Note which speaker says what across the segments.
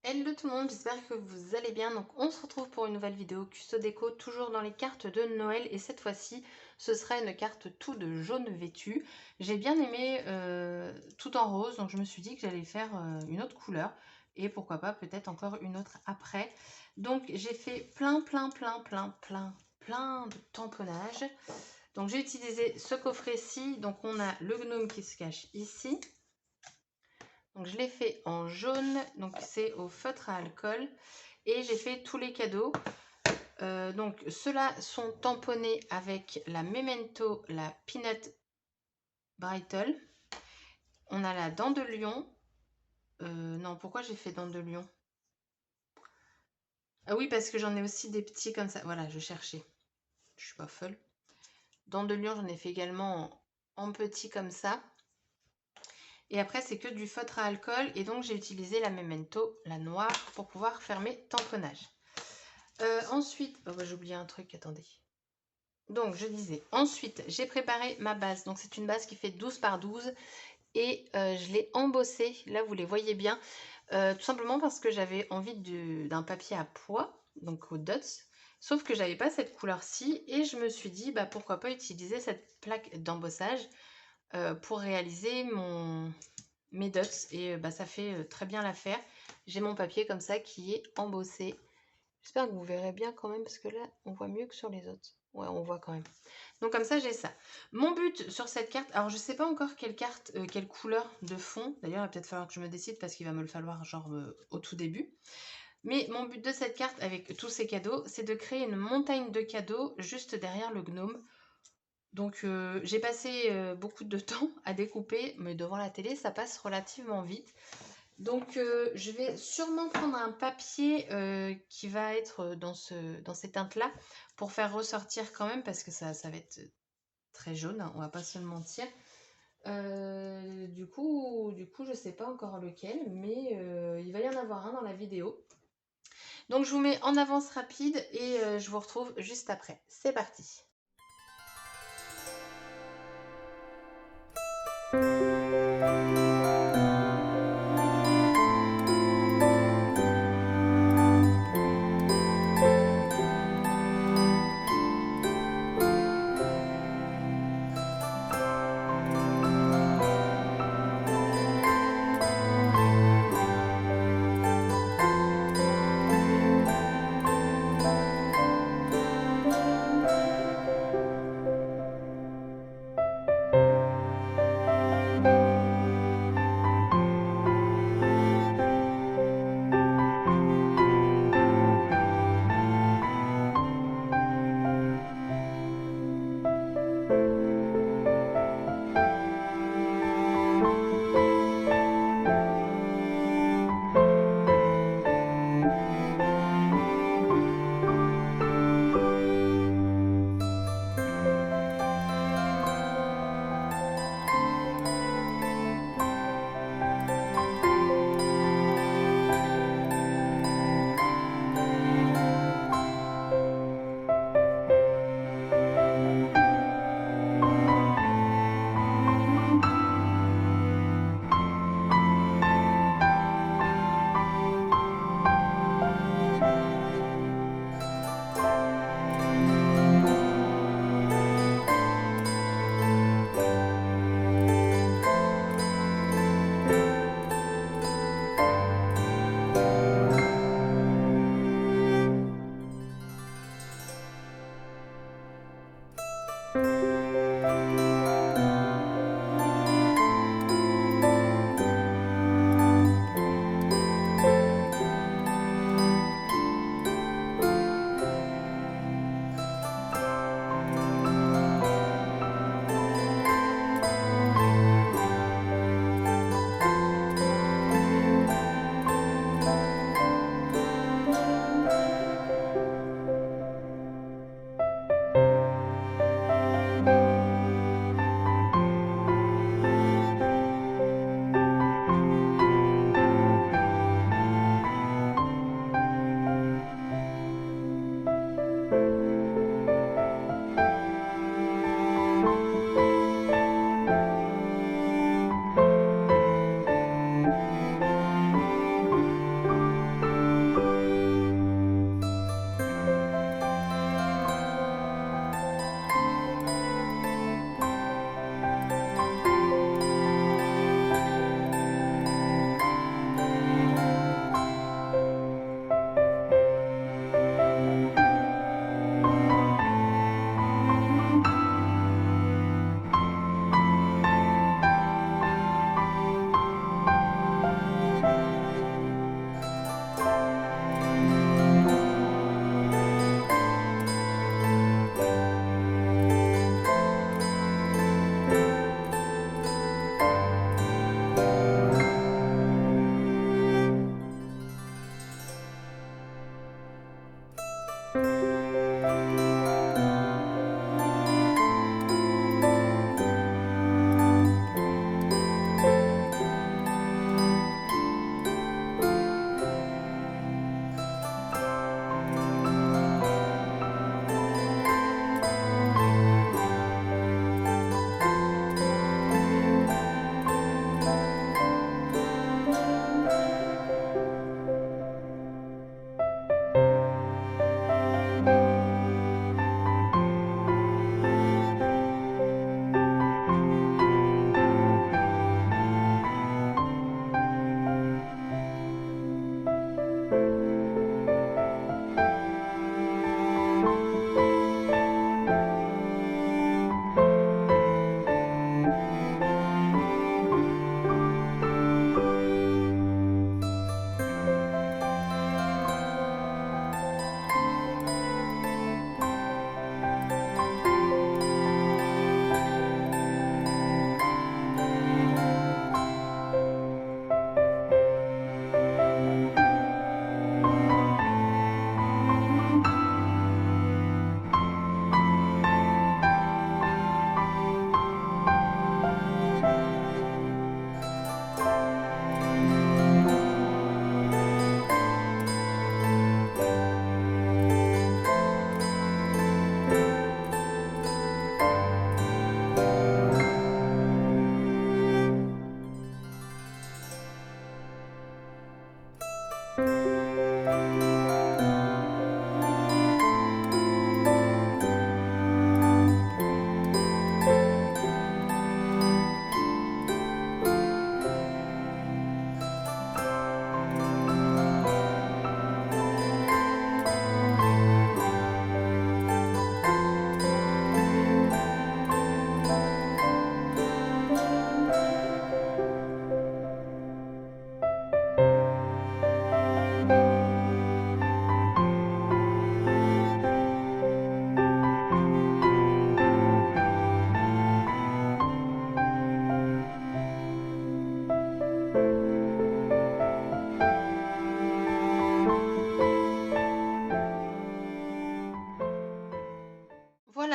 Speaker 1: Hello tout le monde, j'espère que vous allez bien. Donc on se retrouve pour une nouvelle vidéo Custo Déco, toujours dans les cartes de Noël. Et cette fois-ci, ce sera une carte tout de jaune vêtu. J'ai bien aimé tout en rose, donc je me suis dit que j'allais faire une autre couleur. Et pourquoi pas peut-être encore une autre après. Donc j'ai fait plein de tamponnages. Donc j'ai utilisé ce coffret-ci. Donc on a le gnome qui se cache ici. Donc je l'ai fait en jaune, donc c'est au feutre à alcool. Et j'ai fait tous les cadeaux. Donc ceux-là sont tamponnés avec la Memento, la Peanut Brittle. On a la dent de lion. Non, pourquoi j'ai fait dent de lion? Ah oui, parce que j'en ai aussi des petits comme ça. Voilà, je cherchais. Je suis pas folle. Dent de lion, j'en ai fait également en petit comme ça. Et après, c'est que du feutre à alcool. Et donc, j'ai utilisé la Memento, la noire, pour pouvoir faire mes tamponnages. Ensuite, oh bah, j'ai oublié un truc, attendez. Donc, je disais, ensuite, j'ai préparé ma base. Donc, c'est une base qui fait 12 par 12. Et je l'ai embossée. Là, vous les voyez bien. Tout simplement parce que j'avais envie d'un papier à pois, donc au Dots. Sauf que j'avais pas cette couleur-ci. Et je me suis dit, bah, pourquoi pas utiliser cette plaque d'embossage pour réaliser mes dots. Et bah, ça fait très bien l'affaire. J'ai mon papier comme ça qui est embossé. J'espère que vous verrez bien quand même parce que là, on voit mieux que sur les autres. Ouais, on voit quand même. Donc comme ça, j'ai ça. Mon but sur cette carte, alors je sais pas encore quelle carte, quelle couleur de fond. D'ailleurs, il va peut-être falloir que je me décide parce qu'il va me le falloir genre au tout début. Mais mon but de cette carte avec tous ces cadeaux, c'est de créer une montagne de cadeaux juste derrière le gnome. Donc j'ai passé beaucoup de temps à découper, mais devant la télé, ça passe relativement vite. Donc je vais sûrement prendre un papier qui va être dans ces teintes-là pour faire ressortir quand même parce que ça va être très jaune, hein, on va pas se le mentir. Du coup, je sais pas encore lequel, mais il va y en avoir un dans la vidéo. Donc je vous mets en avance rapide et je vous retrouve juste après. C'est parti!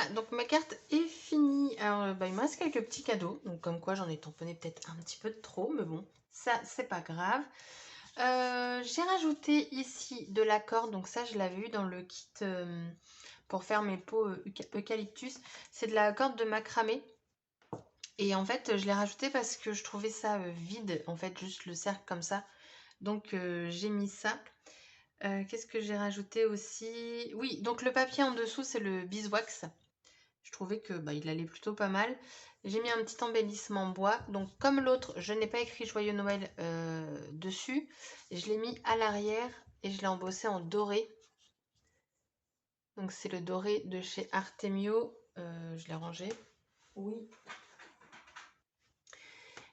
Speaker 1: voilà, donc ma carte est finie. Alors, il me reste quelques petits cadeaux. Donc, comme quoi, j'en ai tamponné peut-être un petit peu de trop. Mais bon, ça, c'est pas grave. J'ai rajouté ici de la corde. Donc, ça, je l'avais eu dans le kit pour faire mes pots eucalyptus. C'est de la corde de macramé. Et en fait, je l'ai rajouté parce que je trouvais ça vide. En fait, juste le cercle comme ça. Donc, j'ai mis ça. Qu'est-ce que j'ai rajouté aussi? Oui, donc le papier en dessous, c'est le beeswax. Je trouvais que il allait plutôt pas mal. J'ai mis un petit embellissement en bois. Donc comme l'autre, je n'ai pas écrit Joyeux Noël dessus. Je l'ai mis à l'arrière et je l'ai embossé en doré. Donc c'est le doré de chez Artemio. Je l'ai rangé. Oui.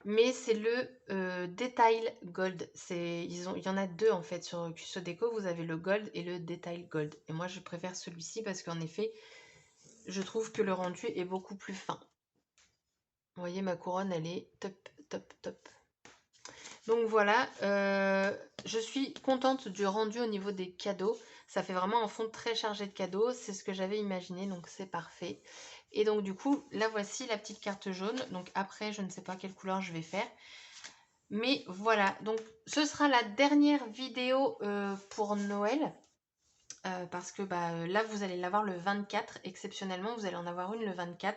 Speaker 1: Mais c'est le Detail Gold. Il y en a deux en fait sur Cusso Déco. Vous avez le Gold et le Detail Gold. Et moi je préfère celui-ci parce qu'en effet, je trouve que le rendu est beaucoup plus fin. Vous voyez, ma couronne, elle est top, top, top. Donc voilà, je suis contente du rendu au niveau des cadeaux. Ça fait vraiment un fond très chargé de cadeaux. C'est ce que j'avais imaginé, donc c'est parfait. Et donc du coup, là voici la petite carte jaune. Donc après, je ne sais pas quelle couleur je vais faire. Mais voilà, donc ce sera la dernière vidéo pour Noël. Parce que là, vous allez l'avoir le 24. Exceptionnellement, vous allez en avoir une le 24.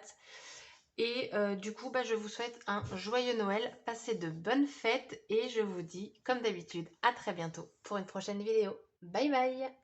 Speaker 1: Et du coup, je vous souhaite un joyeux Noël, passez de bonnes fêtes et je vous dis, comme d'habitude, à très bientôt pour une prochaine vidéo. Bye bye!